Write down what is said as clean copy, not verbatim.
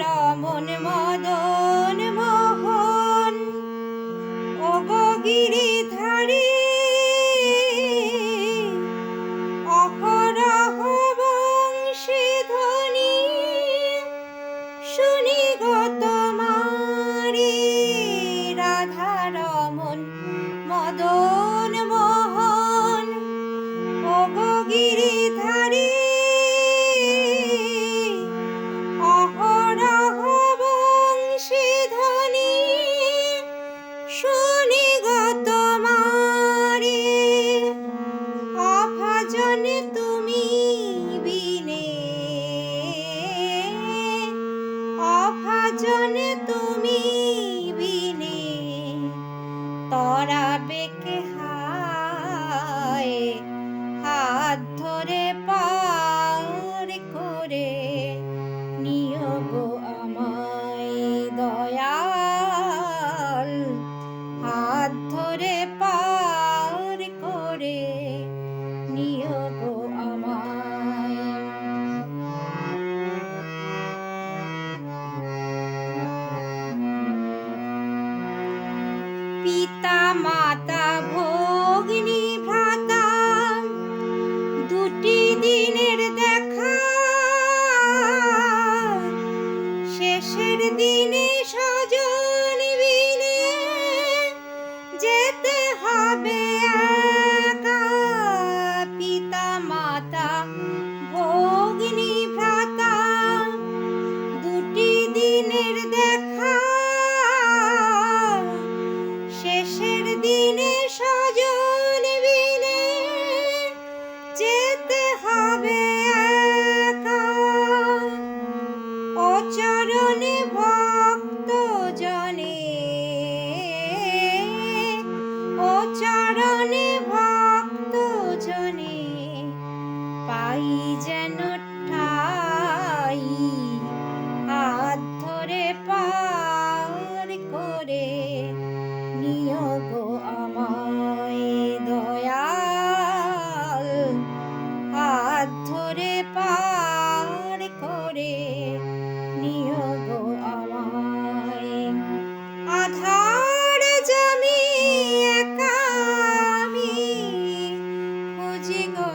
রমন মদন মোহন ওগো গিরিধারী অহরহ বংশীধ্বনি শুনি গো তোমারি রাধা রমন মদন মোহন ওগো গিরিধারী অহরহ বংশীধ্বনি শুনি গো তোমারি অভাজন তুমি বিনে অভাজন তুমি বিনে তরাবে কে হায় হাত ধরে পার করে নিও গো আমায় দয়াল হাত ধরে পার করে নিও গো আমায়। পিতা মাতা ভগ্নী ভ্রাতা দুটি দিনের দেখা শেষের দিনে স্বজন বিনে যেতে হবে একা পিতা মাতা ভগ্নী ভ্রাতা দুটি দিনের দেখা শেষের দিনে স্বজন বিনে যেতে হবে একা ও চরণে ভক্ত জনে ও চরণে ভক্ত জনে পাই যেন ঠাই হাত ধরে পার করে নিও গো আমায় দয়াল হাত ধরে পার করে নিও গো আমায়। আধার জমি একা আমি খুঁজি গো